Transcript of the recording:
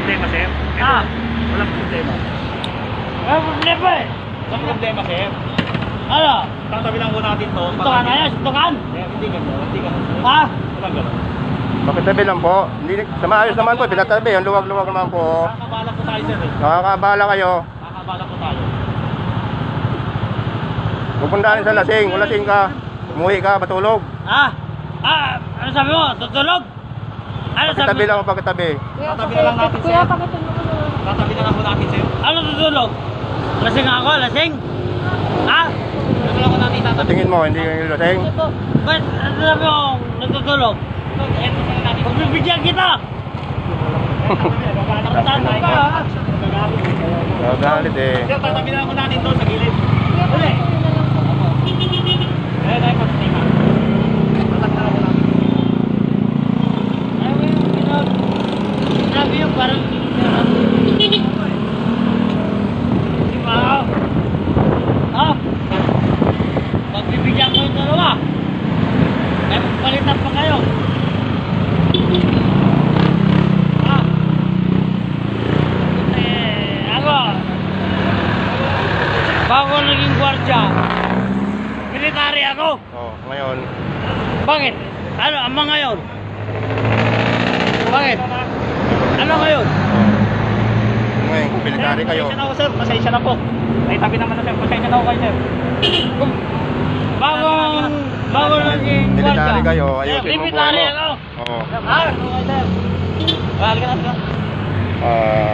problema, sir. Walang problema. Walang problema eh. Walang problema, sir. Ano? Tatabi lang po natin to. Suntukan na yan, suntukan. Hindi ganun, hindi ganun. Ha? Walang ganun. Pakitabi lang po. Hindi, sa maayos naman po, pinatabi. Ang luwag-luwag naman po. Nakakabala po tayo, sir. Nakakabala kayo. Nakakabala po tayo. Pupuntahan sa lasing. Kung lasing ka, umuwi ka, matulog. Ha? Ano sabi mo? Tutulog? Ano sabi Pakitabi mo? lang, pakitabi. Tatabi na lang natin, sir. Kuya, pakitulong mo na. Tatabi na lang po natin, sir. Ano tutulog? Lasing ako, lasing? Ha? Ito lang po natin tatabi. Tingin mo, hindi kayo lasing. Ba't ano sabi mo natutulog? Ito na natin. Pagbibigyan kita! Tartado ka ha? Gagalit eh. Sir, tatabi na lang po natin to sa gilid. Kuya, pakitulong na lang po. Ay, pagkatima. Tatabi na lang po natin. Ano yung sinabi yung parang di ba? Ha? Pagbibigyan ko yung dalawa. Kaya magpalitan pa kayo. Ha? Ako bago naging gwardya, military ako. Oh, ngayon. Bakit? Ano, ama ngayon? Bakit? Ano ngayon? Ngayon, kung military kayo. Pasensya na ako, sir. Pasensya na po. Ay, tabi naman na, sir. Pasensya na ako kayo, sir. Bago naging Military gwardya. kayo, ayusin mo Military po. ako. Oo. Ah, sir. Halika na, sir. Ah,